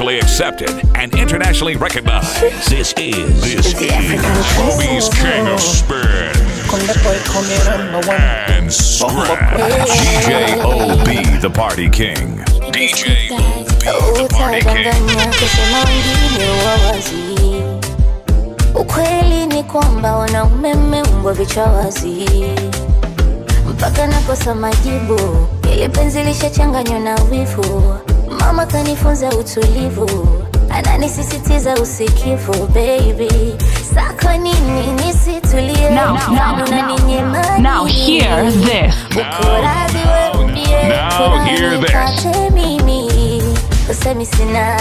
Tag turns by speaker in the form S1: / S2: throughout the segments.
S1: locally accepted and internationally recognized. This is Bobby's King of Spin and Scratch. DJ OB, the Party King. DJ OB, the Party King.
S2: Ukweli ni kwamba wanaume mmeumbwa vichwa wazi, mpaka nakosa majibu. Ile penzi lishachanganywa na wivu. Mama kanifunza utulivu, ananisisitiza usikivu. Baby, sako nini nisitulie?
S3: Now hear this.
S1: Now hear this.
S2: Usemi sina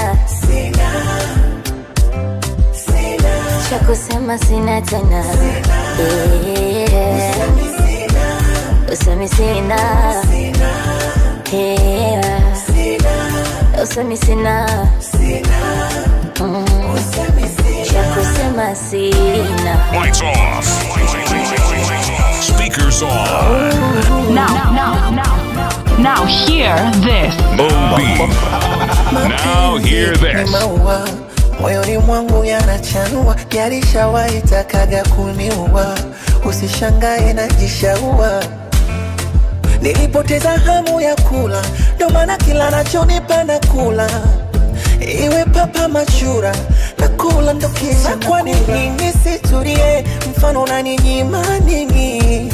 S2: cha kusema, sina tena. Usemi sina. Usemi sina. Cha kusema sina.
S1: Lights off. Speakers on.
S3: Now hear this.
S1: OB. Now hear this.
S4: Moyoni mwangu yanachanua, yalishawahi takaga kuniua. Usishangae najishaua, nilipoteza hamu ya kula, ndo maana kila nachonipa nakula. Iwe papa machura, nakula ndo kisa. Kwa nini nisitulie? Mfano unaninyima nini?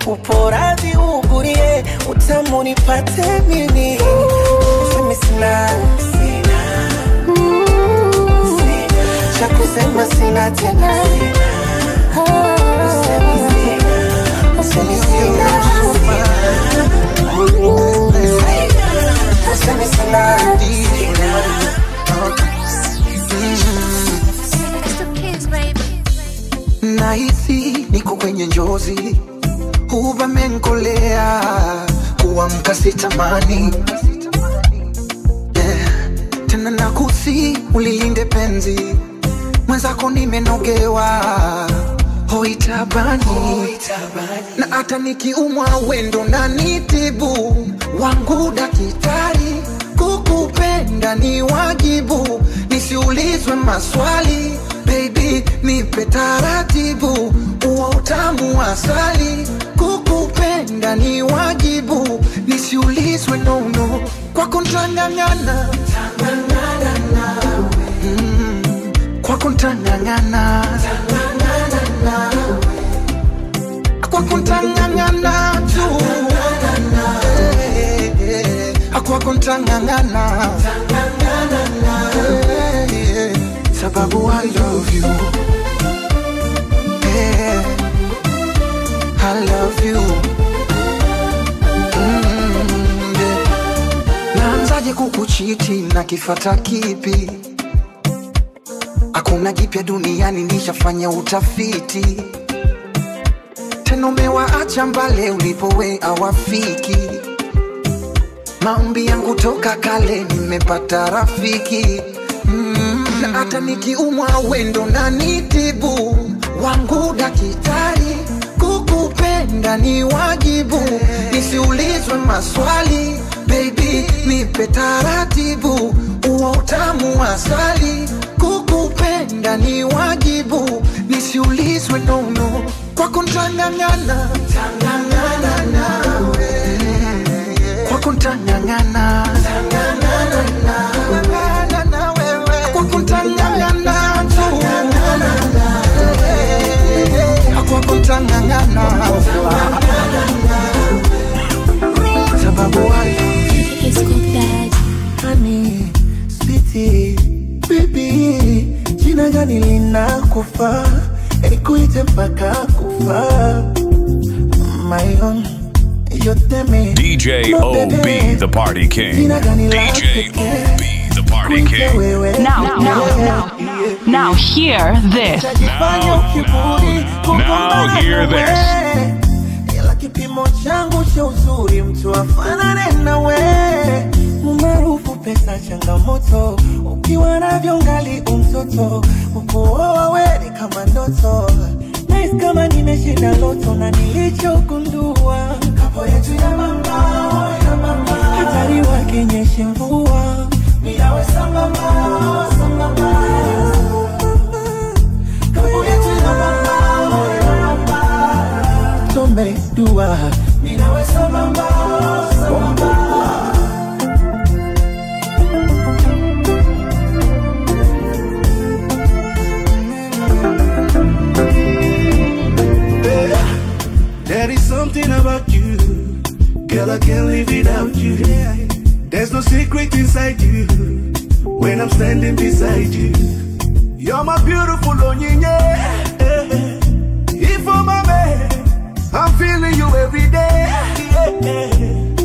S4: Uporazi ugurie, utamu nipate mimi. Usemi sina, cha kusema sina tena. Usemi sina. Usemi sina. Nahisi niko kwenye njozi, huba menkolea, kuamka sitamani. Tena nakusi ulilinde penzi, mwenzako nimenogewa. Hoitabani, na hata nikiumwa wendo na nitibu. Wangu daktari, kukupenda ni wajibu. Nisiulizwe maswali, baby nipe taratibu. Uwa utamu asali, kukupenda ni wajibu. Nisiulizwe nono, kwako ntangangana. Kwako ntangangana. Kwako ntangangana tu. Kwako ntangangana. Sababu I love you. I love you. Naanzaje kukuchiti na kifata kipi? Hakuna jipya duniani, nishafanya utafiti. Tena umewaacha mbale ulipowe awafiki. Maombi yangu toka kale, nimepata rafiki. Na hata nikiumwa wendo na nitibu. Wangu daktari, kukupenda ni wajibu. Nisiulizwe maswali, baby nipe taratibu. Uwa utamu asali, kukupenda ni wajibu. Nisiulizwe nono, kwako ntangangana. Kwako ntangangana. Kwako ntangangana tu. Kwako ntangangana. Sababu honey, sweetie, baby, jina gani linakufa? Nikuite mpaka kufa. My own, yote me.
S1: DJ OB, the Party King. DJ OB, the Party King.
S3: Now hear this.
S1: Now hear this.
S4: Ila kipimo changu cha uzuri, mtu afanane nawe. Maarufu pesa changamoto, ukiwa navyo ngali umtoto. Ukuoa we ni kama ndoto, nice kama nimeshinda loto. Na nilichogundua, kapo yetu ya mama, hatari wake nyeshe mvua. Miyawe sambamba, dua. Minawe sambamba, sambamba. There is something about you, girl, I can't live without you. There's no secret inside you, when I'm standing beside you. You're my beautiful Onyinye. If I'm a man, I'm feeling you every day.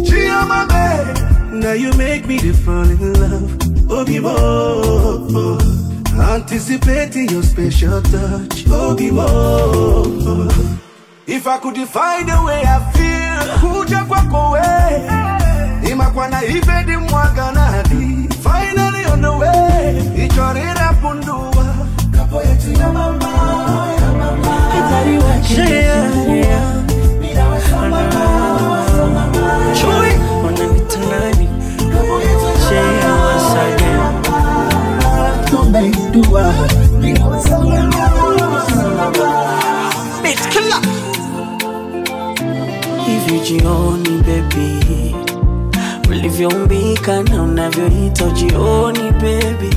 S4: She on my bed, now you make me fall in love. Obi-Bo, anticipating your special touch. Obi-Bo. If I could define the way I feel, kuja kwako we, imakwana ibedi mwaganadi. Finally on the way, ichorira pundua. Kapo yetu ya mama, ya mama. Itari waki yeah. Minawe sambamba, sambamba. Chui, wananita nani? Kapo yetu ya mama, once again. Tumbe dua. Minawe sambamba, sambamba. Beat killer. Hivi jioni baby, ulivyoumbika na unavyoita jioni baby,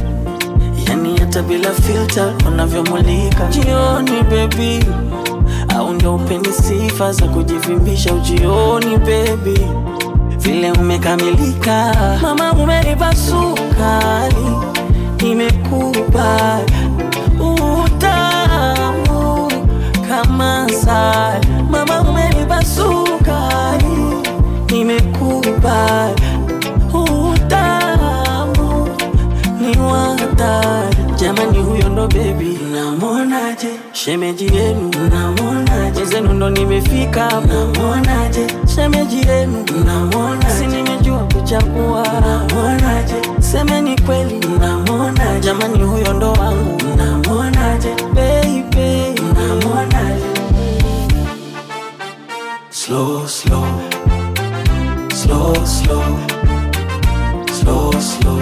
S4: yani hata bila filter unavyomulika jioni baby, au ndio upendi sifa za kujivimbisha ujioni baby, vile umekamilika mama, umenipa sukari, nimekupa utamu kama sali, mama umenipa sukari, nimekupa utamu ni watari. Jamani huyo ndo baby, namonaje? Shemeji yenu, namonaje? Zenu ndo nimefika, namonaje? Shemeji yenu, namonaje? Si nimejua kuchagua, namonaje? Semeni kweli, namonaje? Jamani huyo ndo wangu, namonaje? Baby, namonaje? Slow, slow, slow, slow, slow, slow.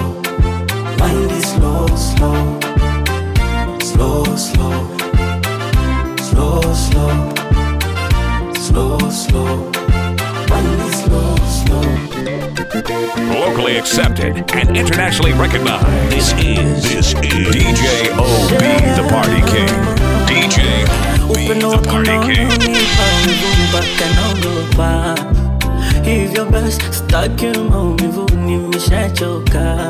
S4: Mind is slow, slow, slow, slow, slow, slow, slow, slow. Mind is slow, slow.
S1: Locally accepted and internationally recognized. This is DJ OB, the Party King. DJ OB, the Party King.
S5: Hivyo basi staki maumivu, nimeshachoka.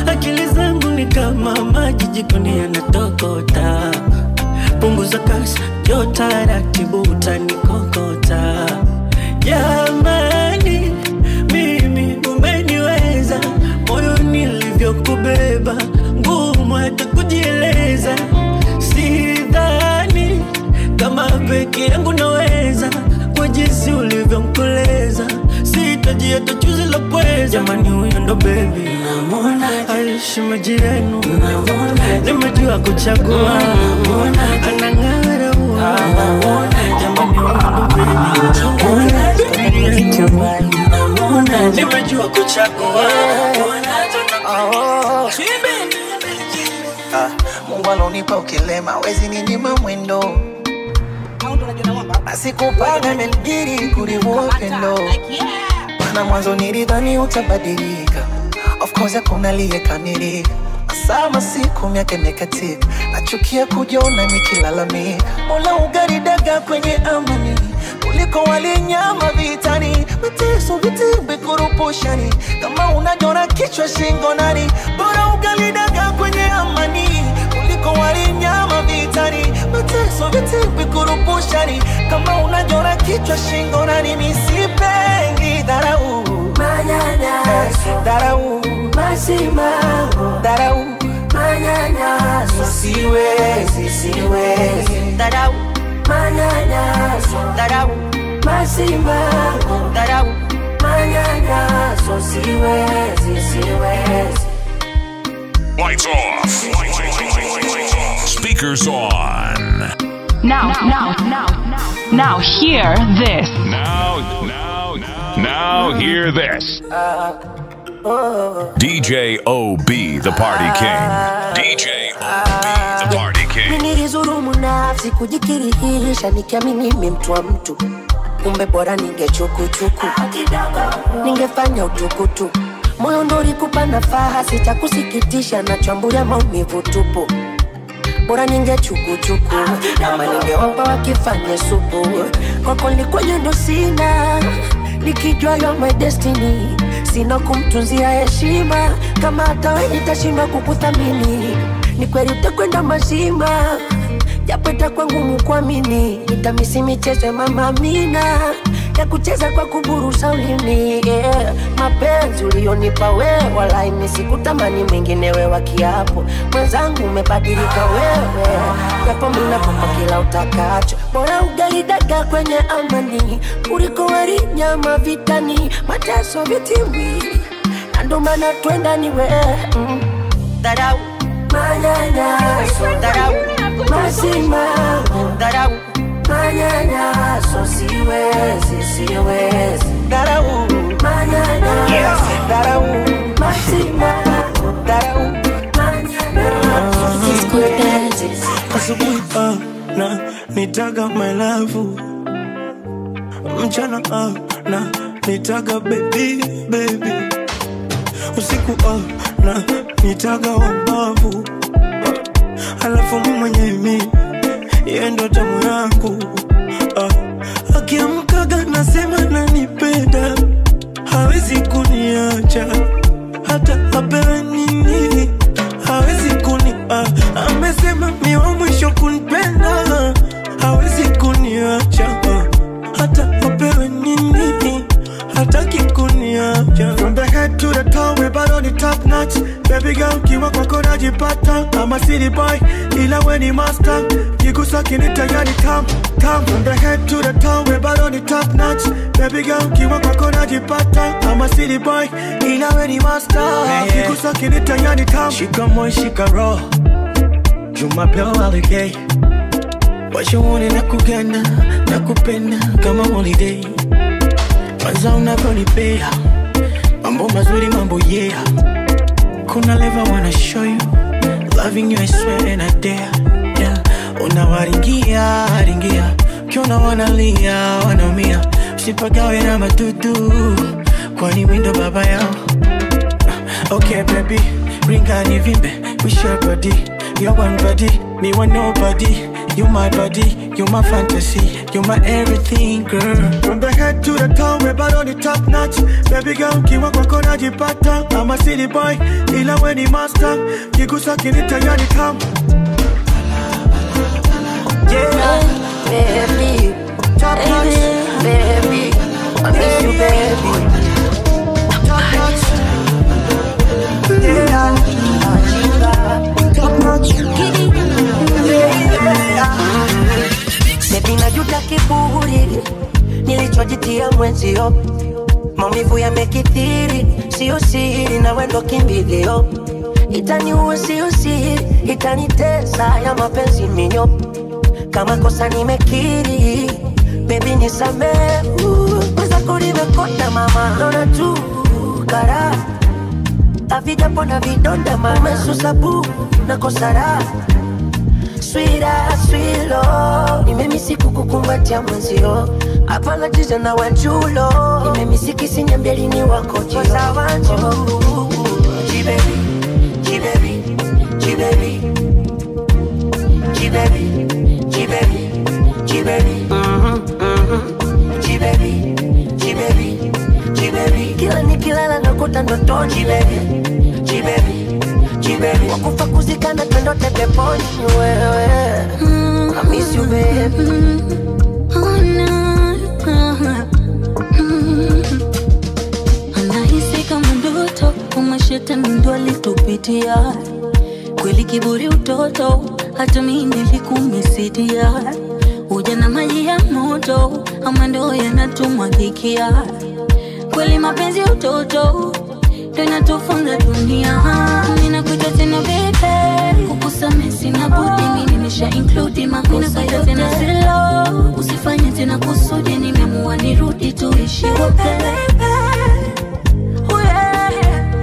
S5: Akili zangu ni kama maji jikoni yanatokota. Punguza kasi, njoo taratibu utanikokota. Jamani, mimi umeniweza, moyo nilivyokubeba, ngumu hata kujieleza. Sidhani kama peke yangu naweza, kwa jinsi ulivyomkoleza, sitaji hata chuzi la pweza. Jamani huyo ndo baby, namonaje? Aishi maji yenu, namonaje? Nimejua kuchagua, namonaje? Anang'ara huwa, namonaje? Jamani huyo ndo baby, namonaje? Nimejua kuchagua, namonaje?
S4: Mungu alonipa ukilema, wezi ninyima mwendo. Nasikupanga menjiri kulivuwa pendo. Mana mwanzo nilidhani utabadilika, of course hakuna liyekamilika. Sama siku miaka imekatika, nachukia kujiona nikilalamika. Mola ugaridaga kwenye amani, kuliko wali nyama vitani. Mateso vitimbi kurupushani, kama unajona kichwa shingo nani. Bora ugaridaga kwenye amani, kuliko wali nyama vitani. Mateso vitimbi kurupushani, kama unajona kichwa shingo nani. Misipengi dharau, manyanyaso, dharau, masimango, dharau, manyanyaso. Siwezi, siwezi, dharau, manyanyaso, dharau, masimango, dharau, manyanyaso. Siwezi, siwezi.
S1: Lights off. Speakers on.
S3: Now hear this.
S1: Now hear this. DJ OB, the Party King. DJ OB, the Party King.
S6: Nilizurumu nafsi kujikirihisha, nikiamini mimi mtu wa mtu. kumbe bora ningechukuchuku. Ningefanya utukutu, moyo ndo ulikupa nafaha, sitakusikitisha na chambulia maumivu tupu. Bora ningechukuchuku, kama ningewapa wakifanya supu. Kwako nilikuwa ndo sina, nikijua you're my destiny. Sina kumtunzia heshima, kama hata wewe nitashindwa kukuthamini. Ni kweli utakwenda mazima, japo itakuwa ngumu kuamini. Nitamisi michezo ya Mama Amina, ya kucheza kwa kuburusa ulimi, yeah. Mapenzi ulionipa wewe, walai nisikutamani mwinginewe wa kiapo. Mwenzangu umebadilika wewe, japo mimi nakupa kila utakacho. Bora ugali dagaa kwenye amani, kuliko wali nyama vitani, mateso vitimbi. Na ndo maana twenda ni wewe, dharau manyanyaso, dharau masimango, dharau manyanyaso, siwezi dharau manyanyaso, dharau masimango, dharau manyanyaso, siwezi.
S5: Asubuhi na nitaga my love, mchana na nitaga baby baby, usiku na nitaga wabavu, alafu mwenyewe yeye ndo tamu yangu. Akiamkaga nasema nanipenda, hawezi kuniacha hata apewe nini, hawezi kuni amesema mimi wa mwisho kunipenda, hawezi kuniacha hata apewe nini, hataki kuniacha. From the head to the toe, we bad on the top notch. Baby girl, kiwa kwako najipata. I'm a city boy, ila we ni master. Kigusa kinita yani tam. From the head to the toe, we bad on the top notch. Baby girl, kiwa kwako najipata. I'm a city boy, ila we ni master. Kigusa kinita yani tam. Shika moi, shika raw. Juma peo aligay. Washuone na kugana, na kupenda kama holiday. Kwanza unavyonipea, mambo mazuri mambo yeah. Kuna level I wanna show you, loving you I swear and I dare, yeah. Unawaringia, ringia, kiona wanalia, wanaumia. Usipagawe na madudu, kwani windo baba yao. Okay baby, ringa ni vimbe, we share body. You're one body, me want nobody. You my body, you my fantasy, you my everything, girl. From the head to the toe, we're bad on the top notch. Baby girl, kiwa kwako najipata. I'm a city boy, ila we ni master. Kigusa kinita yani tam.
S6: Yeah, baby, top notch, baby, I miss you, baby. Top notch, yeah, top notch, baby najuta kiburi nilichojitia mwenzio, maumivu yamekithiri, sio siri na wendo kimbilio. Itaniua sio siri, itanitesa ya mapenzi minyo. Kama kosa nimekiri, baby nisamehe. Mwenzako nimekota mama, naona tu kara avija pona vidonda mama, umesusa bu na kosara. Sweeter, sweet love, nimemisi kukukumbatia mwenzio. Hapana jiza na wanjulo, nimemisi kisi nyambeli ni wako jio. Kosa wanjo, G-baby, G-baby, G-baby, G-baby, G-baby, G-baby, G-baby, G-baby, G-baby. Kila nikilala nakuta ndotoni G-baby, G-baby, G-baby. Wakufa kuzikana twendo tepe poni wewe. I miss you baby.
S7: Anahisi kama ndoto, kama shetani ndo alitupitia. Kweli kiburi utoto, hata mimi nilikumisidia. Ujana maji ya moto, ama ndo yanatumwagikia. Kweli mapenzi utoto, ndo inatufunza dunia. Ninakuja tena baby, kukusamehe sina budi. Mimi nimesha include makosa yote tena silo. Usifanye tena kusudi, nimeamua nirudi tuishi wote.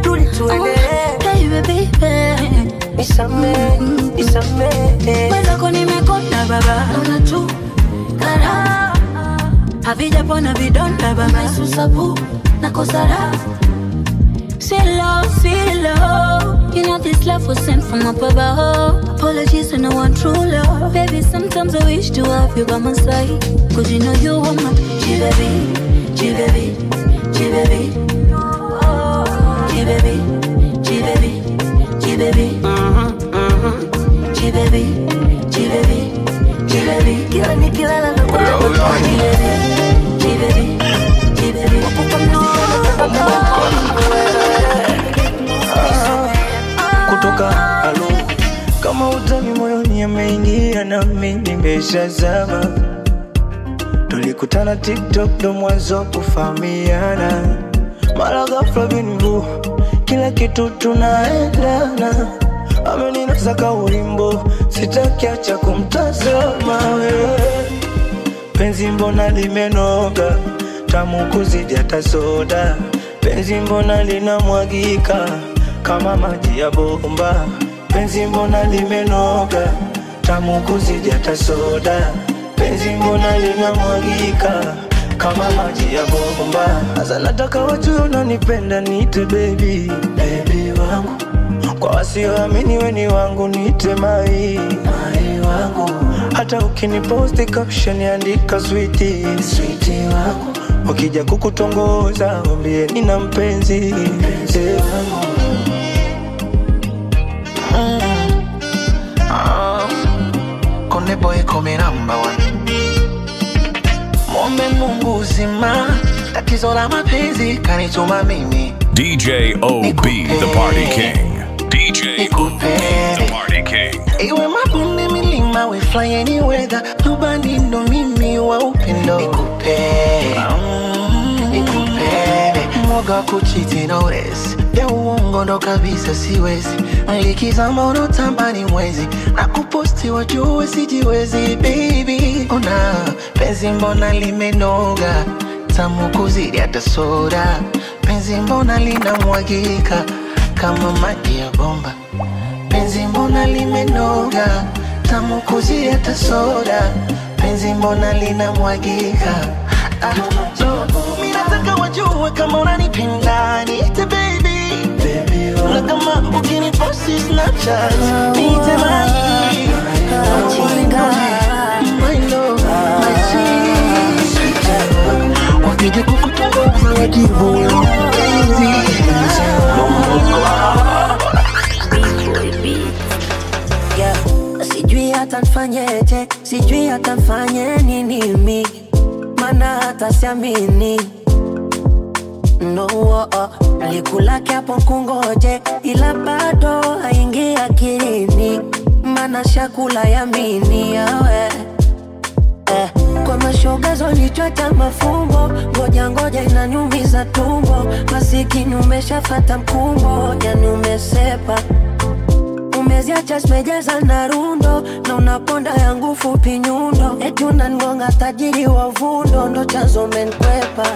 S6: Rudi tuende baby, nisamehe, nisamehe.
S7: Mwenzako nimekota baba, naona tu kara havijapona vidonda baba susabu na kosara. Sweet love, you know this love was sent from up above. Apologies to no one true love. Baby, sometimes I wish to have you by my side, cause you know you are my G-baby, G-baby, G-baby, G-baby, G-baby, G-baby, G-baby, G-baby, G-baby. Kila nikilala na kwa G-baby, G-baby.
S4: Kutoka alo kama utani moyoni yameingia na mimi nimeshazama. Tulikutana TikTok ndo mwanzo kufahamiana. Mara ghafla bingu kila kitu tunaendana. Ameninasa ka ulimbo sitaki acha kumtazama wewe. Penzi mbona limenoga tamu kuzidi hata soda. Penzi mbona linamwagika kama maji ya bomba. Penzi mbona limenoga tamu kuzidi hata soda. Penzi mbona linamwagika kama maji ya bomba. Sasa nataka watu unanipenda niite baby, baby wangu. Kwa wasioamini wewe ni wangu niite mai, mai wangu. Hata ukiniposti caption andika sweetie, sweetie wangu. Wakija kukutongoza waambie nina mpenzi, mpenzi wangu.
S6: Konde boy come number one. Mombe Mungu uzima, tatizo la mapenzi kanituma mimi.
S1: DJ OB, the party king. DJ OB, the party king.
S6: Iwe mabonde milima we fly any weather. Nobody ndo mimi wa upendo. Nikupe mwoga kuchiti no rest. Ya uongo ndo kabisa siwezi. Likizama unotambani mwezi. Na kuposti wajue sijiwezi baby. Ona penzi mbona limenoga tamu kuzidi hata soda. Penzi mbona linamwagika kama maji ya bomba. Penzi mbona limenoga tamu kuzidi hata soda. Penzi mbona linamwagika. Mimi nataka wajue kama unanipenda niite baby, baby na kama ukiniposti Snapchat niite mai, my love, my sweet. Wakija kukutongoza wajibu penzi.
S8: Sijui hata nifanyeje, sijui hata nifanye nini mimi, mana hata siamini. No, nilikulake hapo kungoje, ila bado haingi akilini, mana shakula yamini yawe. Kwa mashoga zonichota mafumbo, ngoja inanyumiza tumbo. Masikini umeshafata mkumbo, yani umesepa. Umeziacha simejaza na rundo, na unaponda yangu fupi nyundo. Eti unangonga tajiri wa vundo, ndo chanzo menkwepa.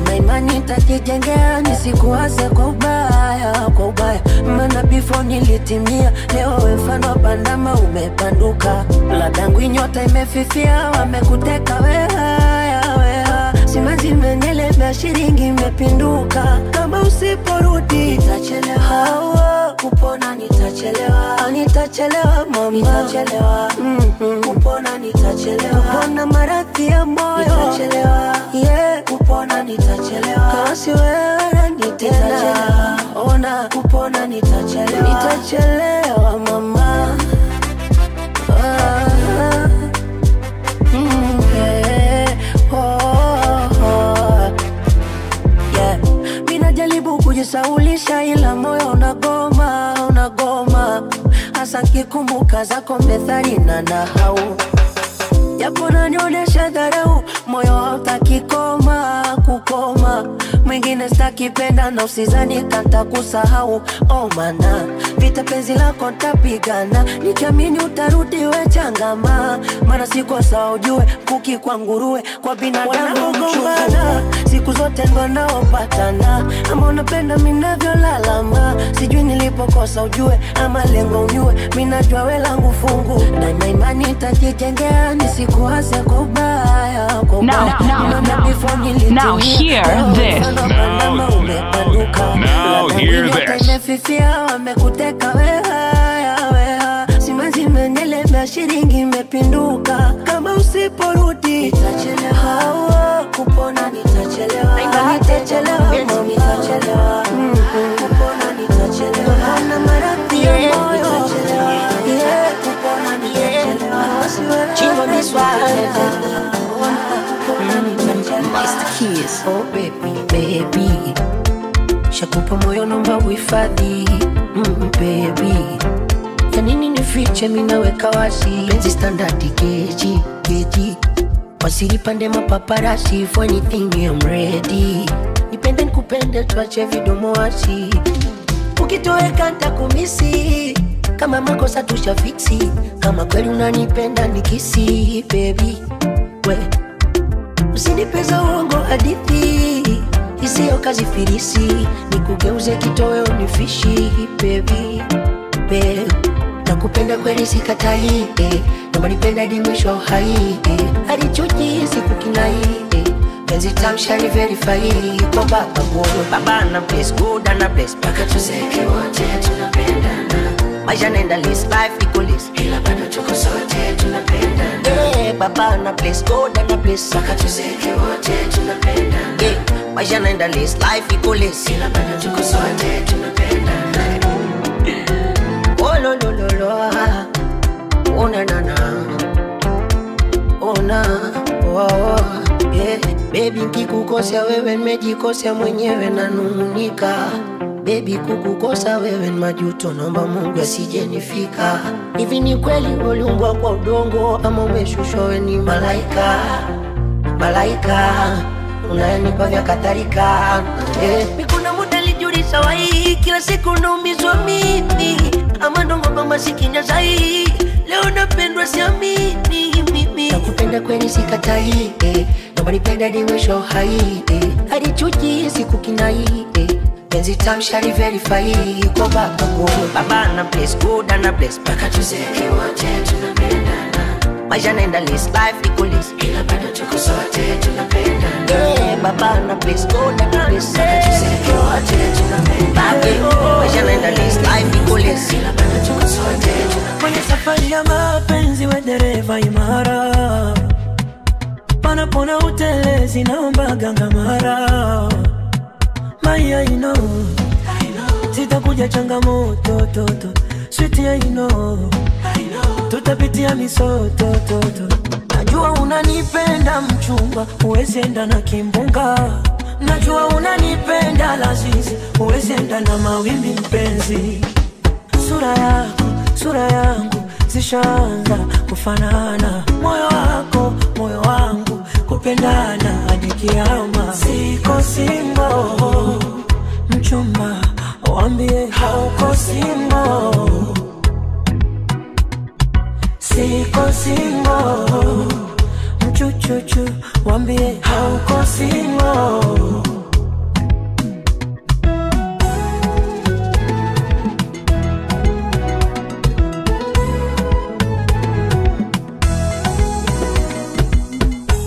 S8: Na imani nitakijengea nisikuwaze kwa ubaya, kwa ubaya. Mana before nilitimia, leo we mfano wa bandama umepanduka. Ladangu nyota imefifia, wamekuteka weha. Simanzi menyelemea shilingi imepinduka. Kama usiporudi nitachelewa, kupona nitachelewa. Nitachelewa mama, nitachelewa. Kupona nitachelewa. Kupona maradhi ya moyo nitachelewa. Kupona nitachelewa. Kasi wewe nitachelewa. Ona kupona nitachelewa. Nitachelewa mama. Minajaribu kujisaulisha ila moyo unagoma. Hasa kikumbuka zako methali na nahau. Japo nanionesha dharau, moyo hautaki kukoma. mwingine stakipenda na usizani kanta kusahau. Oh mana, vita penzi lako tapigana, nikiamini utarudi we changama. Mara siko sawa ujue, kuki kwa nguruwe, kwa binadamu mchungana. Siku zote ndo naopatana, ama unapenda minavyo lalama. Sijui nilipokosa ujue, ama lengo unyue, minajua we langu fungu. Na imani itajijengea, nisikuhase kwa ubaya, kwa ubaya.
S3: Now hear this.
S1: Now hear this.
S8: Imefifia wamekuteka weha, simazi menyelemea shiringi imepinduka. Kama usiporudi nitachelewa, kupona nitachelewa. Nitachelewa, nitachelewa, kupona nitachelewa. Na maradhi ya moyo kupona nitachelewa. Chingo niswale Mr. Kiss. Oh baby, baby, shakupa moyo nomba uhifadhi. Baby, ya nini nifiche minaweka wasi. Penzi standardi keji, keji, wasiri pande mapaparasi. For anything I'm ready. Nipende nikupende tuache vidomo wasi. Ukitoweka nitakumisi, kama makosa tushafiksi. Kama kweli unanipenda nikisi. Baby, we usinipeza uongo hadithi, isiyo kazi firisi. Nikugeuze kitoweo nifishi. Baby, babe, nakupenda kweli sikatai, noma nipenda di mwisho hai, hadi chuki siku kinai, penzi tamshari verify. Kwa baba boy, baba na place good and a place, paka tuzeke wote tunapendana. Maisha nenda list, life iko list, ila bado tuko sote tunapendana. Baba na place good and a place, paka tuzeke wote tunapendana. Maisha nenda list, life iko list, ila bado tuko sote tunapendana. Oh lo lo lo lo, oh na na na, oh na, oh oh, yeah. Baby nikikukosea wewe nimejikosea mwenyewe nanung'unika. Baby kukukosa wewe ni majuto, naomba Mungu asije nifika. Hivi ni kweli uliumbwa kwa udongo, ama umeshushwa wewe ni malaika? Malaika unayenipa vya kadhalika. Mikuna muda lijulisha wai, kila siku naumizwa mimi, ama ndongo mama sikinya zai. Leo napendwa siamini mimi. Nakupenda kweli sikatai, naomba nipenda di mwisho hai, hadi chuki siku kinai, penzi tamshari verify. Kwa baba boy, baba na place good and a place, paka tuzeke wote tunapendana. Maisha nenda list, life iko list, ila bado tuko sote tunapendana. Baba na place good and a place, paka tuzeke wote tunapendana. Maisha nenda list, life iko list, ila bado tuko sote tunapendana.
S5: Kwenye safari ya mapenzi we dereva imara, panapona utelezi naomba ganga mara. Maya I know, sitakuja changamoto toto. Sweetie I know, tutapitia misoto toto. Najua unanipenda mchumba, huwezi enda na kimbunga. Najua unanipenda lazizi, huwezi enda na mawimbi mpenzi. Sura yangu zishaanza kufanana. Moyo wako, moyo wangu, kupendana hadi kiama. Siko single, mchumba waambie hauko single. Siko single, mchuchuchu waambie hauko single.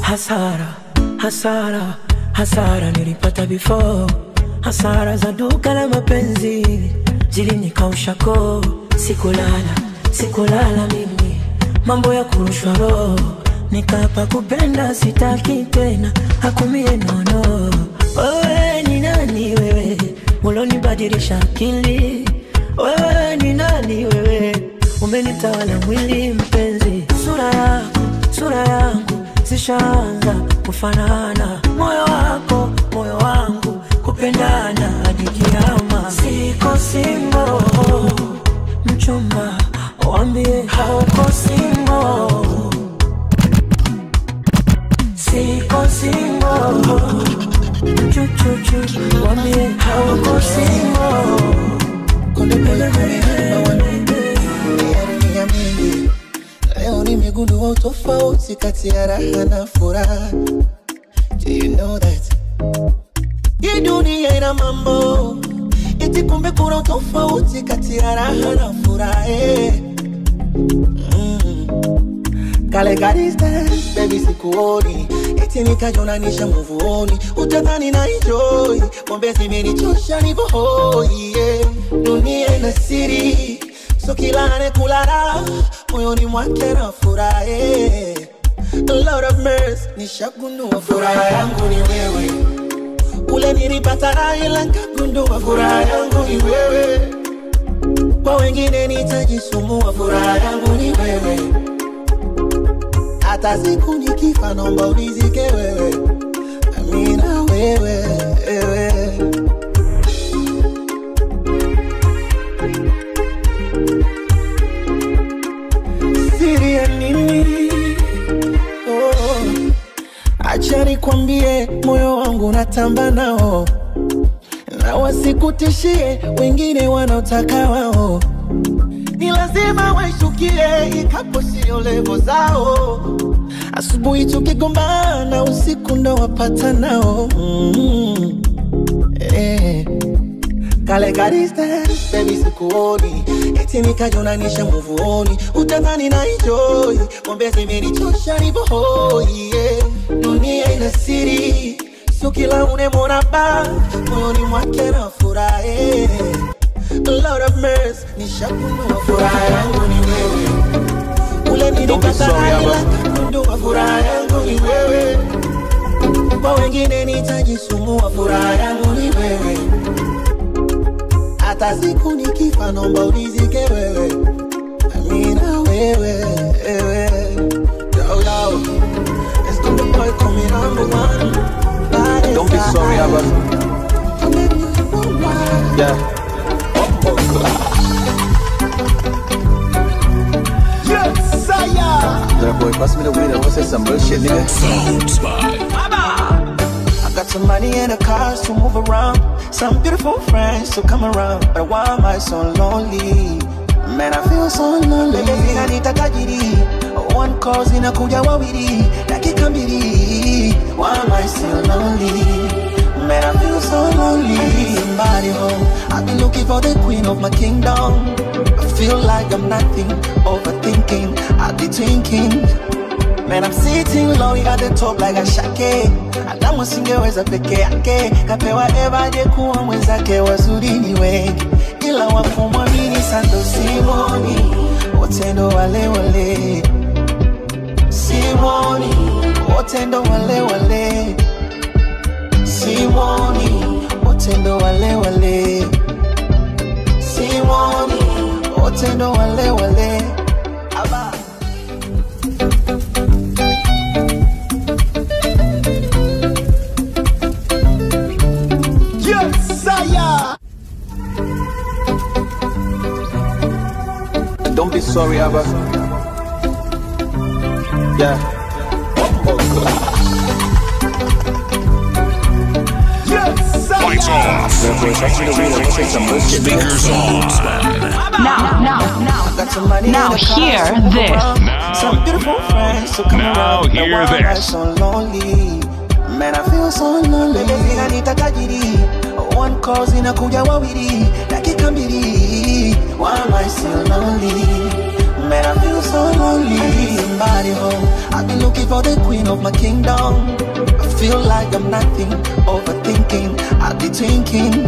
S5: Hasara, hasara, hasara nilipata before. Hasara za duka la mapenzi zilinikausha koo. Sikulala mimi, mambo ya kurushwa roho. Nikapa kupenda sitaki tena, hakumie nono. Wewe ni nani wewe, ulonibadilisha akili? Wewe ni nani wewe, umenitawala mwili mpenzi. Sura yangu zishaanza kufanana. Moyo wako, moyo wangu, kupendana hadi kiama. Siko single, mchumba waambie hauko single. Siko single,
S4: chuchuchu wambie hauko single. Konde boy number one. Niamini leo nimegundua utofauti kati ya raha na furaha. Do you know that? Hii dunia ina mambo eti kumbe kuna utofauti kati ya raha na furaha. Kale ka distance, baby sikuoni eti nikajonanisha muvuoni. Utadhani na enjoy pombe zimenichosha nipo hoi, yeah. Dunia ina siri, so kila anakulala moyoni mwake na furaha. A lot of mercy, nishagundua furaha yangu ni wewe. Ule nilipata raha ila nikagundua furaha yangu ni wewe. Kwa wengine nitajisumbua, furaha yangu ni wewe. Hata siku nikifa naomba unizike wewe. Amina wewe, wewe. Siri ya nini? Oh, acha nikwambie moyo wangu natamba nao, na wasikutishie wengine wanaotaka wao. Ni lazima waishukie ikapo sio levo zao. Asubuhi tukigombana usiku ndo wapata nao. Kale ka distance, baby sikuoni eti nikajonanisha muvuoni. Utadhani na enjoy pombe zimenichosha nipo hoi, yeah. Dunia ina siri, sio kila unemwona ba moyoni mwake na furaha. A lot of mercy, nishagundua furaha yangu ni wewe. Ule nilipata raha ila nikagundua furaha yangu ni wewe. Kwa wengine nitajisumbua, furaha yangu ni wewe. Hata siku nikifa naomba unizike wewe. Amina wewe, wewe. Yo, yo. It's Konde boy coming number one. Don't be sorry about it. Yeah. Yes, sire. That boy, pass me the weed. I want to say some bullshit, nigga.
S1: Sound Spy.
S4: I got some money and a cars to move around, some beautiful friends to come around. But why am I so lonely? Man, I feel so lonely. Baby, I need a tajiri. One cause in a kuja wawiri. Dakika mbili. Why am I so lonely? Man, I feel so lonely. Somebody home. I've been looking for the queen of my kingdom. I feel like I'm nothing, overthinking. I'll be thinking. Man, I'm sitting low at the top like a shake. Adamu singeweza peke yake. Kapewa evaje kuwa mwenzake wazuri ni wengi. Ila wakumwamini sando simoni. Wote ndo wale wale. Simoni. Wote ndo wale wale. Simoni, wote ndo wale wale. Simoni, wote ndo wale wale. Aba. Yes, sire. Don't be sorry, Abba. Yeah.
S1: Lights off. Speakers on.
S3: Now hear this.
S4: Some beautiful friends to come around.
S1: Hear this.
S4: So lonely. Man, I feel so lonely. Baby, I need a tajiri. One cause in a kuja wawiri. Dakika mbili. Why am I so lonely? Man, I feel so lonely. Somebody home. I've been looking for the queen of my kingdom. I feel like I'm nothing, overthinking. I'll be thinking.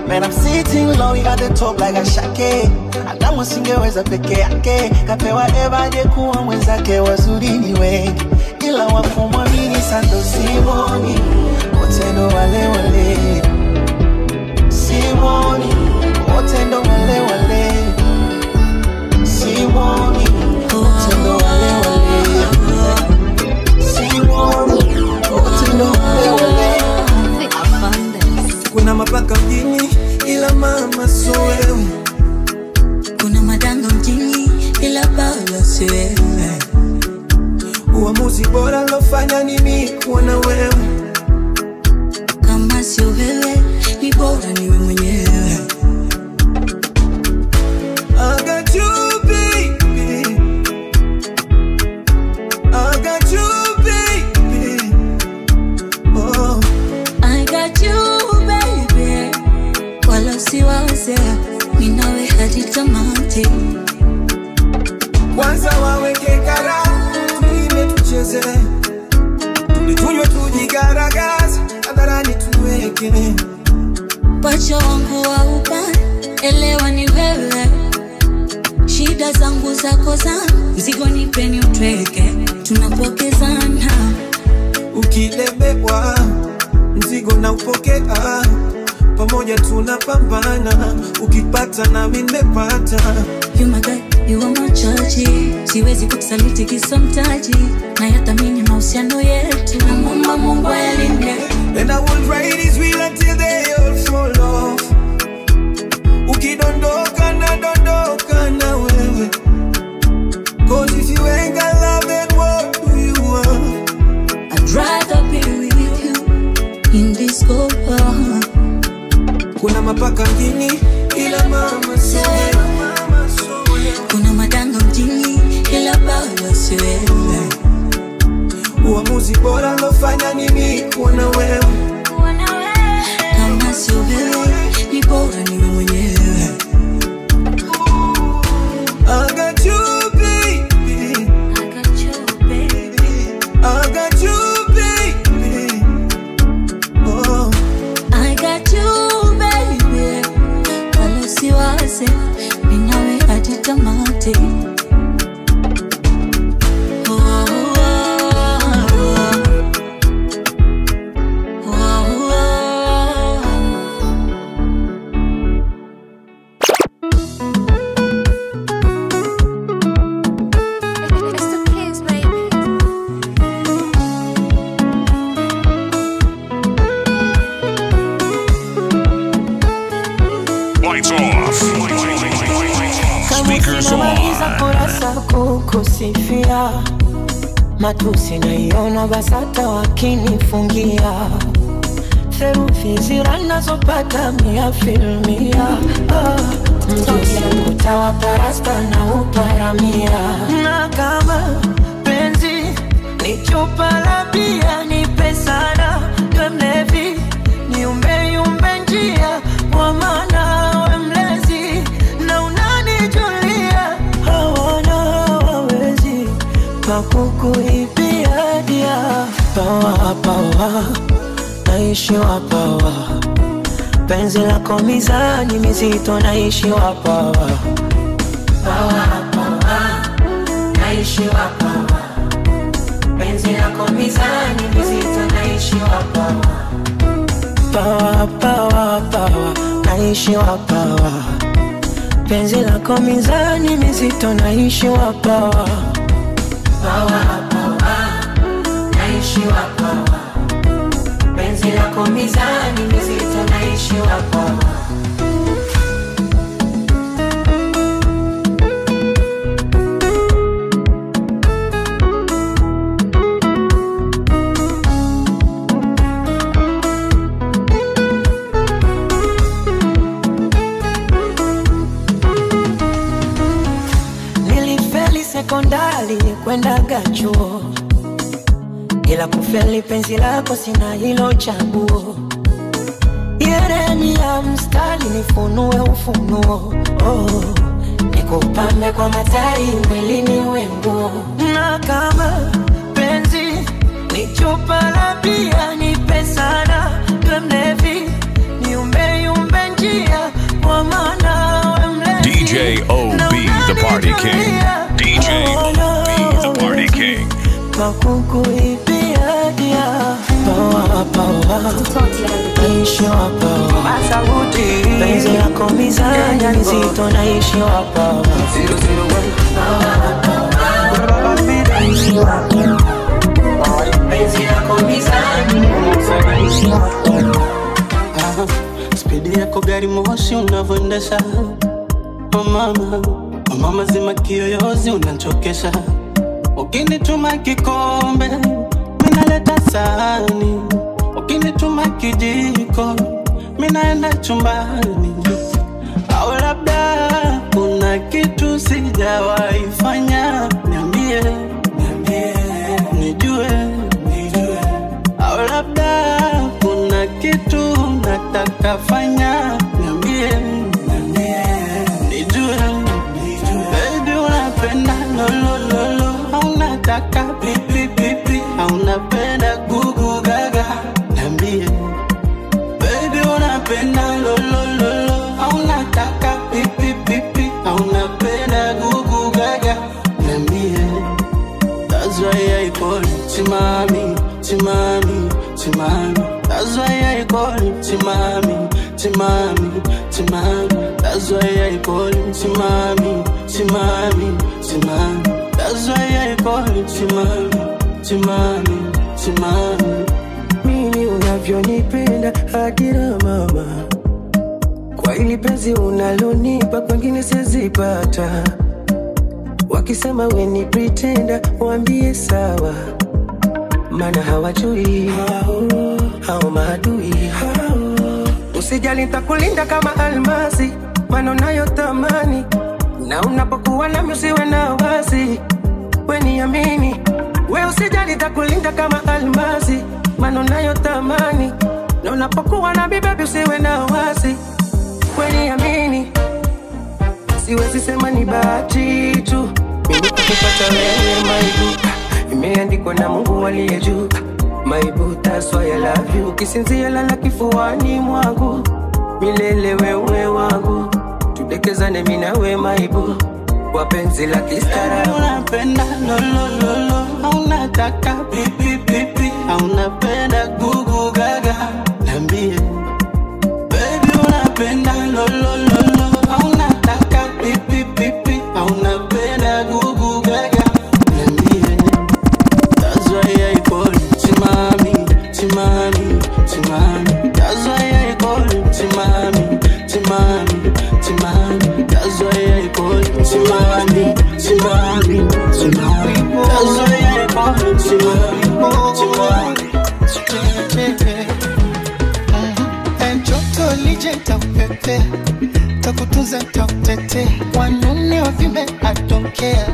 S4: Man, I'm sitting low at the top like a shake. Adamu singeweza peke yake. Kapewa evaje kuwa mwenzake wazuri ni wengi. Ila wakumwamini sando simoni. Wote ndo wale wale. Simoni. Wote ndo wale wale. Simoni. Wote ndo wale wale. Simoni. Wote ndo wale wale.
S5: Kuna mapaka mjini ila mama so wewe.
S7: Kuna madanga mjini ila baba si wewe.
S5: Uamuzi bora lofanya ni mimi kuwa na wewe.
S7: sio wewe ni bora niwe mwenyewe.
S5: I got you baby, I got you baby, oh
S7: I got you baby, wala siwaze ninawe hadi tamati.
S5: Kwanza waweke kara tuime tucheze, tulitunywe tujigaragaza hadharani tuweke.
S7: Pacha wangu wa upande elewa ni wewe, shida zangu zako zangu, mzigo nipeni utweke, tunapokezana.
S5: Ukilemewa mzigo na upokea, pamoja tunapambana, ukipata na mimi nimepata.
S7: You my guy, you are my chachi, siwezi kukusaliti kisa mtaji, na yatamini mahusiano yetu, na muomba Mungu alinde.
S5: And I will ride his wheel until they all fall off. Ukidondoka na dondoka na wewe, cause if you ain't got love then what do you want?
S7: I'd rather be with you in this cold world.
S5: Kuna mapaka mjini ila mama sio wewe,
S7: kuna madanga mjini ila baba sio wewe.
S5: Uamuzi bora lofanya ni mimi kuona wewe,
S7: kama sio wewe ni bora niwe mwenyewe.
S5: I got you baby,
S7: I got you baby,
S5: I got you baby, oh
S7: I got you baby, wala siwaze ninawe hadi tamati.
S1: Lights off. Speakers on.
S4: Kurasa kukusifia, matusi naiona basata wakinifungia, therufi zira nazopata mia filmia. Mjusi kutawa parasta na uparamia, na kama penzi ni chupa la bia nipe sana, niwe mlevi niumbe yumbe njia, kwa maana we mlezi na unanijulia, hawana hawawezi pakukuibia dia. Pawa pawa naishi wapawa, penzi lako mizani mizito naishi wapawa. Pawa pawa naishi wapawa, penzi lako mizani mizito naishi wapawa. Pawa pawa pawa naishi wapawa, penzi lako mizani mizito naishi wapawa. Pawa pawa naishi wapawa, penzi lako mizani mizito naishi wapawa. Sekondari kwenda gachuo, ila kufeli penzi lako sina hilo chaguo. Yereni ya mstari nifunue ufunuo, oh, nikupambe kwa matari mwilini wenguo. Na kama penzi ni chupa la bia nipe sana, niwe mlevi niumbe yumbe njia, kwa maana we mlevi
S1: DJ OB, the party king. DJ OB, the party king.
S4: Pakukuibia dia. Pawa pawa naishi wapawa, penzi lako mizani mizito naishi wapawa. Pawa pawa naishi wapawa, penzi lako mizani naishi wapawa.
S9: Spidi yako gari moshi unavyoendesha, oh mama, oh mama zima kiyoyozi unachokesha. Ukinituma kikombe minaleta sahani, ukinituma kijiko minaenda chumbani. Au labda kuna kitu sijawahi fanya, niambie, nijue. Au labda kuna kitu nataka fanya, niambie, nijue. Baby unapenda lolo, unataka pipi pipi, unapenda gugu gaga, niambie. Baby unapenda lolo, unataka pipi pipi, unapenda gugu gaga, niambie. That's why I call you Timami, Timami, Timami. That's why I call you Timami, Timami, Timami. That's why I call you Timami, Timami, Timami. That's why I call you Timami, Timami, Timami.
S6: Mimi unavyonipenda Hadira mama, kwa hili penzi unalonipa kwengine sizipata. Wakisema we ni pretender, waambie sawa, maana hawajui hao maadui. Usijali nitakulinda kama almasi, maana unayo thamani, na unapokuwa nami usiwe na wasi, we niamini. We usijali nitakulinda kama almasi, maana unayo thamani, na unapokuwa nami baby usiwe na wasi, we niamini. Siwezi sema ni bahati tu mimi kukupata wewe maibu, imeandikwa na Mungu aliye juu. Maibu, that's why I love you. Kisinzia lala kifuani mwangu, milele wewe wangu, tudekezane mimi na wewe maibu, kwa penzi la kistaarabu.
S9: Unapenda lolo, unataka pipi pipi, unapenda gugu gaga, niambie. Baby unapenda lolo, unataka pipi pipi, unapenda gugu gaga, niambie. That's why I call you Timami, Timami, Timami. That's why I call you Timami, Timami, Timami. That's why I call you Timami, Timami, Timami. That's why I call you Timami, Timami.
S4: Joto lije tapepe, takutunza takutete. Wanune wavime I don't care,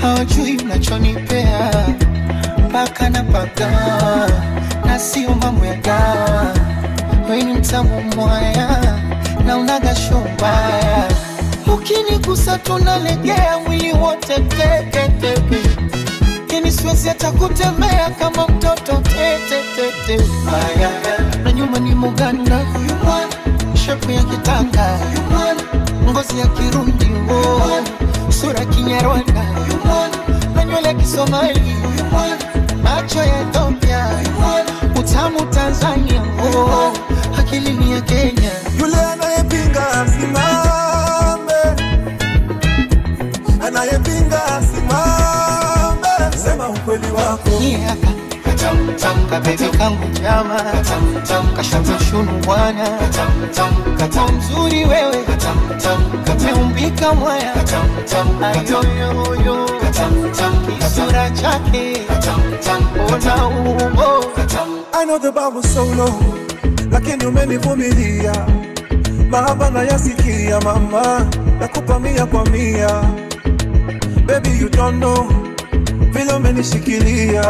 S4: hawajui unachonipea. Paka na paka, na sio mambo ya dawa. Wewe ni mtamu mwaya, na unaga shombaya. Ukinigusa tunalegea mwili wote teke teke. Kini siwezi hata kutembea kama mtoto tete tete. Na nyuma ni Muganda huyu mwana, shepu ya kitanga huyu mwana, ngozi ya Kirundi sura Kinyarwanda huyu mwana, na nywele Kisomali huyu mwana, macho ya Ethiopia huyu mwana, utamu Tanzania akili ni ya Kenya.
S10: Yule anayepinga asimame, anayepinga asimame, sema ukweli wako.
S4: Katamka baby kangu jama, katamka shamba shunu bwana, katamka mzuri wewe, katamka umeumbika mwaya, ayoyoyo, kisura chake, ona umbo.
S10: I know the bar was so low, lakini umenivumilia. Mahaba na yasikia mama, nakupa 100 kwa 100. Baby you don't know, vile umenishikilia,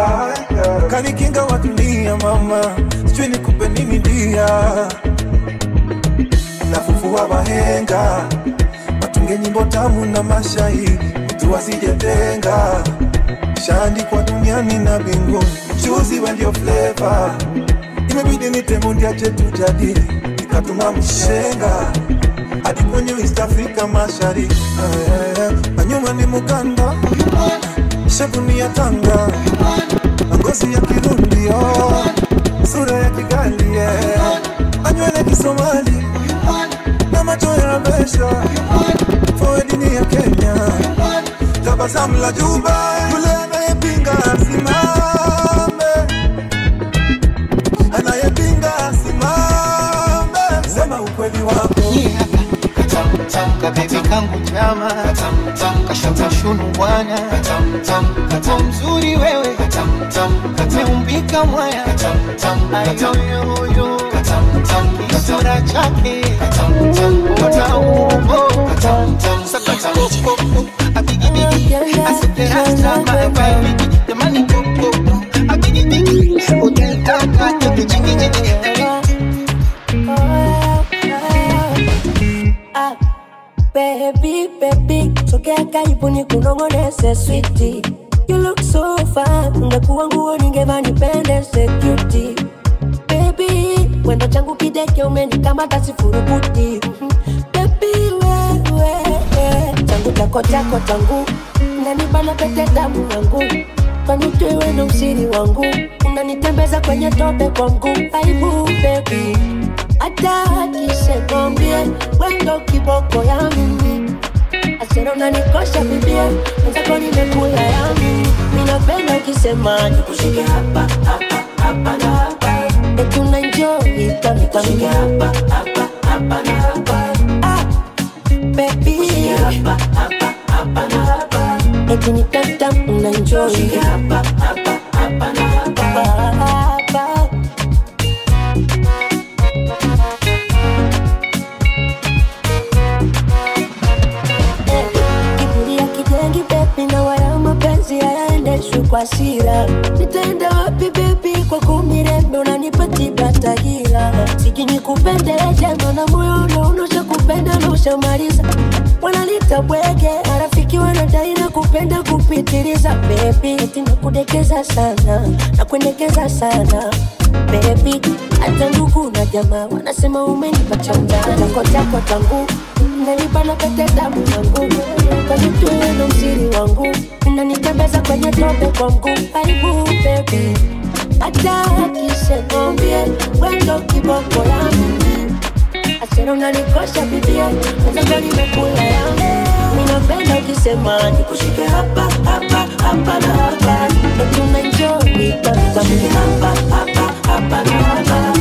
S10: kanikinga wa dunia mama, sijui nikupe nini dia. Nafufua wahenga, watunge nyimbo tamu na mashahidi, mtu asijetenga, shaandikwa duniani na mbinguni, choose when your flavor. Imebidi nitemundia chetu jadili, nikatuma mshenga hadi kwenye East Africa mashariki. Na nyuma ni Muganda, shepu ni ya Tanga, ngozi ya Kirundi, sura ya Kigali, na nywele Kisomali, na macho ya Rabesha, forward ni ya Kenya, tabasamu la Juba. Yule anayepinga asimame, anayepinga asimame, sema ukweli wako.
S4: Katamka
S9: baby kangu chama kashoka shunu bwana kwa mzuri wewe umeumbika mwaya ayoyoyo kisura chake utaumbo sakakoko abigibigi asiterasa mabaibigi jamani koko abigibigi utataka kikichingijigi
S6: Baby, baby, sogea karibu nikunongoneze sweetie. You look so fine, ungekuwa nguo ningevaa nipendeze cutie. Baby, wendo changu kideke umenikamata sifurukuti. Baby, wewe, changu chako chako changu, unanibana pete damu yangu. Kanitoe wendo usiri wangu, unanitembeza kwenye tope kwa mguu. Aibu baby, hata akisekwambie wendo kiboko ya mimi. Asero unanikosha bibie, mwenzako nimekula ya mimi. Minapenda ukisema nikushike hapa, hapa, hapa na hapa. Eti unaenjoy kami kami hapa, hapa, hapa na hapa. Baby, hapa, hapa, hapa na hapa. Eti nitata unaenjoy hapa, hapa, hapa na hapa. Kwa sira nitaenda wapi baby kwa kumirembe unanipatiba tahila siki nikupende jema na moyo unaonosha kupenda na ushamaliza wanalita bwege marafiki wanadai na kupenda kupitiliza baby eti nakudekeza sana na kuendekeza sana baby hata ndugu na jamaa wanasema umenipacha undani chako chako tangu unanibana pete damu yangu kanitoe na usiri wangu unanitembeza kwenye tope kwa mguu. Aibu baby, hata akisekwambie wendo kiboko ya mimi. Asero unanikosha bibie, mwenzako nimekula yangu. Minapenda ukisema nikushike hapa, hapa, hapa na hapa. Eti unaenjoy kami hapa, hapa, hapa na hapa.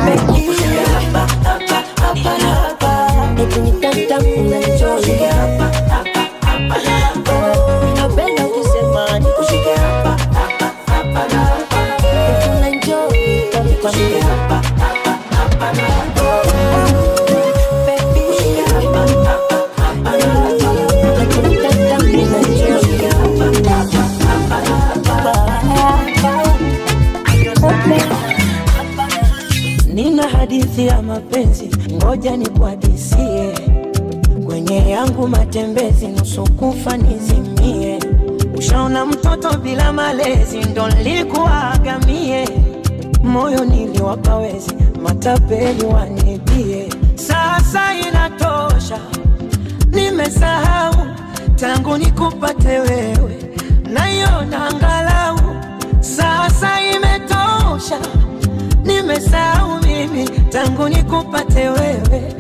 S6: Baby, hapa, hapa, hapa na hapa. Eti nitata unaenjoy hapa, hapa, hapa na hapa. Minapenda ukisema nikushike hapa, hapa, hapa na hapa. Eti unaenjoy kami hapa, hapa, hapa na hapa. Baby, hapa, hapa, hapa na hapa. Eti nitata unaenjoy hapa, hapa, hapa na hapa. Nina hadithi ya mapenzi, ngoja nikuhadisie. Kwenye yangu matembezi, nusu kufa nizimie. Ushaona mtoto bila malezi, ndo nilikuaga mie. Moyo niliwapa wezi, matapeli wanibie. Sasa inatosha, nimesahau tangu nikupate wewe. Naiona angalau, sasa imetosha. Nimesahau mimi tangu nikupate wewe.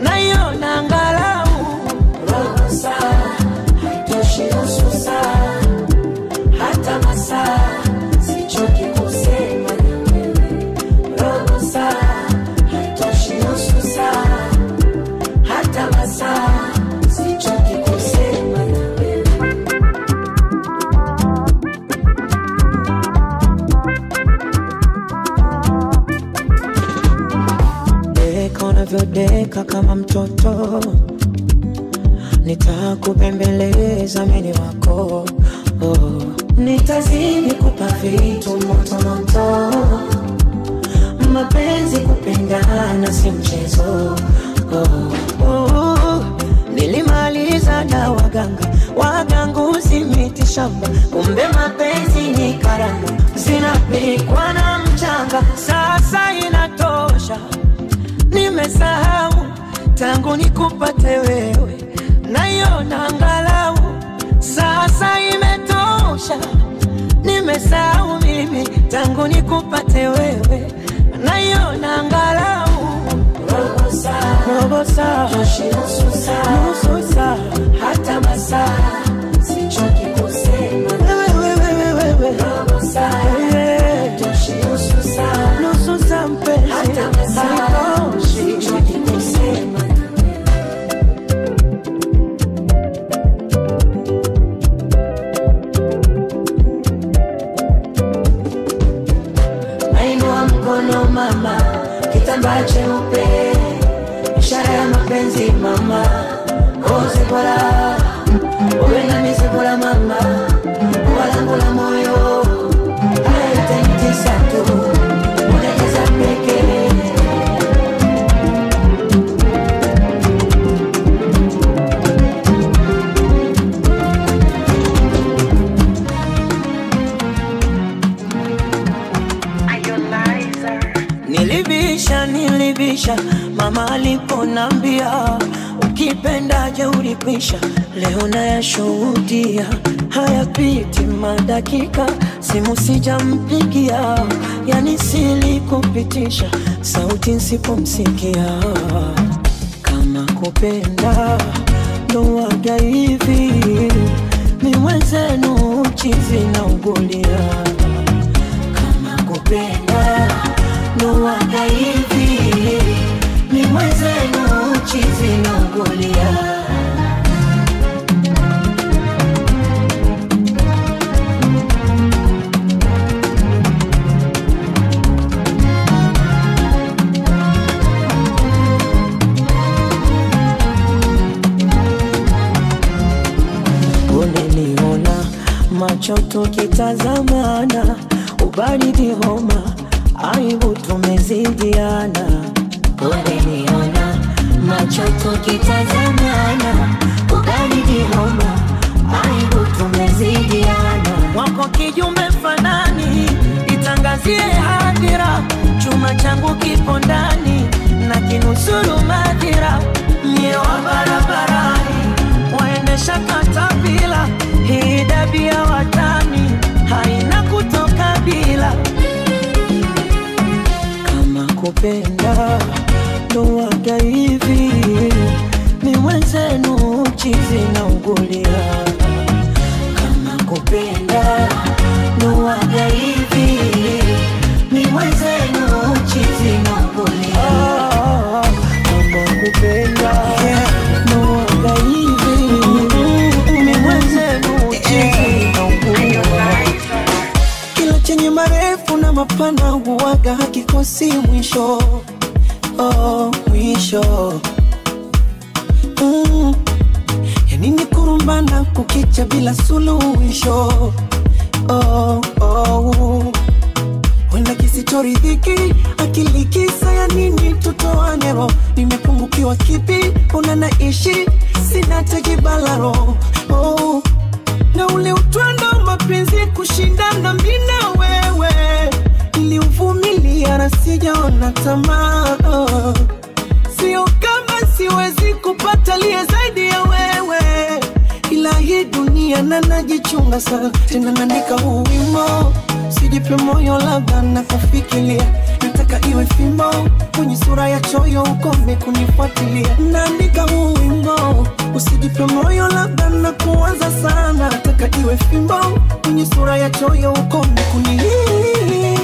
S6: Naiona angalau roho saa haitoshi nusu saa hata masaa sichoki kusema na wewe. Roho saa haitoshi nusu saa hata masaa sichoki kusema na wewe. Deka unavyodeka kama mtoto, nitakupembeleza mimi wako. Nitazidi kupa vitu moto moto, mapenzi kupendana si mchezo. Nilimaliza na waganguzi miti shamba, kumbe mapenzi ni karanga zinapikwa na mchanga. Sasa inatosha, nimesahau tangu nikupate wewe. Naiona angalau, sasa imetosha. Nimesahau mimi tangu nikupate wewe. Naiona angalau robo saa nusu saa hata masaa sichoki kusema wewe. Robo saa nusu saa mpenzi hata masaa sichoki kusema. weupe, ishara ya mapenzi mama. Ose bora, uwe na misi bora mama, walangu la moyo, hayatanitesa tu, unaweza pekee. Nilibisha mama aliponambia ukipenda je ulikwisha. Leo nayashuhudia, hayapiti madakika, simu sijampigia, yani silikupitisha, sauti nsipomsikia. Kama kupenda ndo waga hivi, ni wenzenu chizi na ugulia. Kama kupenda ndo waga hivi, ni mwenzenu chizi na ugulia. Uneniona macho tukitazamana, ubaridi homa, aibu tumezidiana. Uneniona macho tukitazamana, ubaridi homa, aibu tumezidiana. Wako kijume fanani, itangazie hadhira, chuma changu kipo ndani na kinusuru madhira. Mie wa barabarani, waendesha katapila, hii dabia watani, haina kutoka bila. Kama kupenda ndo waga hivi, ni wenzenu chizi na ugulia. Kama kupenda ndo waga hivi, ni wenzenu chizi na ugulia. Kama kupenda ndo waga hivi, ni wenzenu chizi na ugulia. Kila chenye marefu na mapana huwaga hakikosi mwisho. Oh, mwisho. Ya nini kurumbana kukicha bila suluhisho? Wenda kisichoridhiki, akili kisa ya nini tutoane roho? Nimepungukiwa kipi, unanaishi, sina tekibalaro. Na ule utwando mapenzi kushindana mimi na wewe, niliuvumilia na sijaona tamaa. Sio kama siwezi kupata liye zaidi ya wewe, ila hii dunia na najichunga sana. Tena naandika huu wimbo, sijipe moyo labda na kufikiria. Nataka iwe fimbo, kwenye sura ya choyo ukome kunifuatilia. Naandika huu wimbo, usijipe moyo labda na kuanza sana. Nataka iwe fimbo, kwenye sura ya choyo ukome kunifuatilia.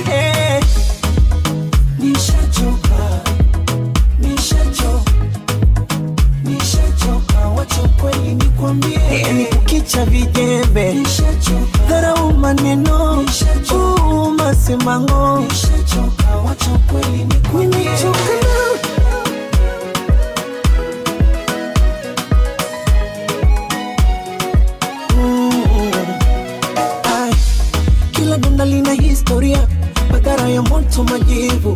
S6: Nishachoka, wacha kweli nikwambie. Ni kukicha vijembe, dharau maneno, masemango. Nishachoka, wacha kweli nikwambie. Nimechoka kila donda lina historia, madhara ya moto majivu.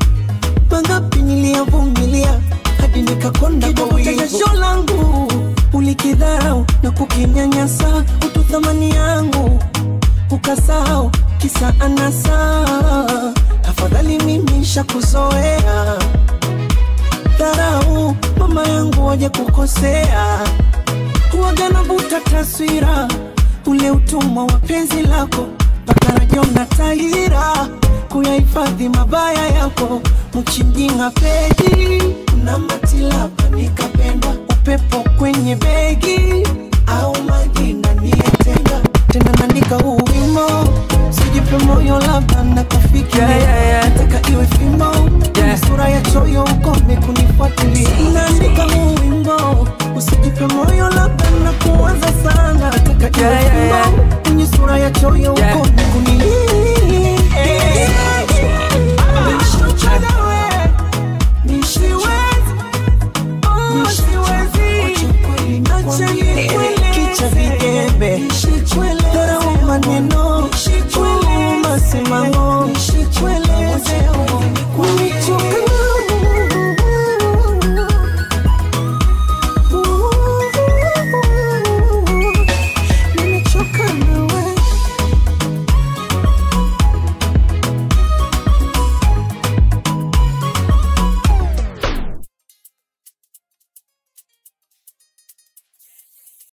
S6: Mangapi niliyavumilia hadi nikakonda kwa wivu. Jasho langu ulikidharau na kukinyanyasa, utu thamani yangu ukasahau kisa anasa. Afadhali mimi shakuzoea, dharau mama yangu waje kukosea. Huwaga navuta taswira, ule utumwa wa penzi lako, mpaka najiona tahira kuyahifadhi mabaya yako. Mchinjinga pedi na matilapa nikapenda, upepo kwenye begi au maji ndani ya tenga. Tena naandika huu wimbo, sijipe moyo labda na kufikiria. Nataka iwe fimbo, kwenye sura ya choyo ukome kunifuatilia. Naandika huu wimbo, usijipe moyo labda na kuanza sana. Nataka iwe fimbo, kwenye sura ya choyo ukome kunifuatilia.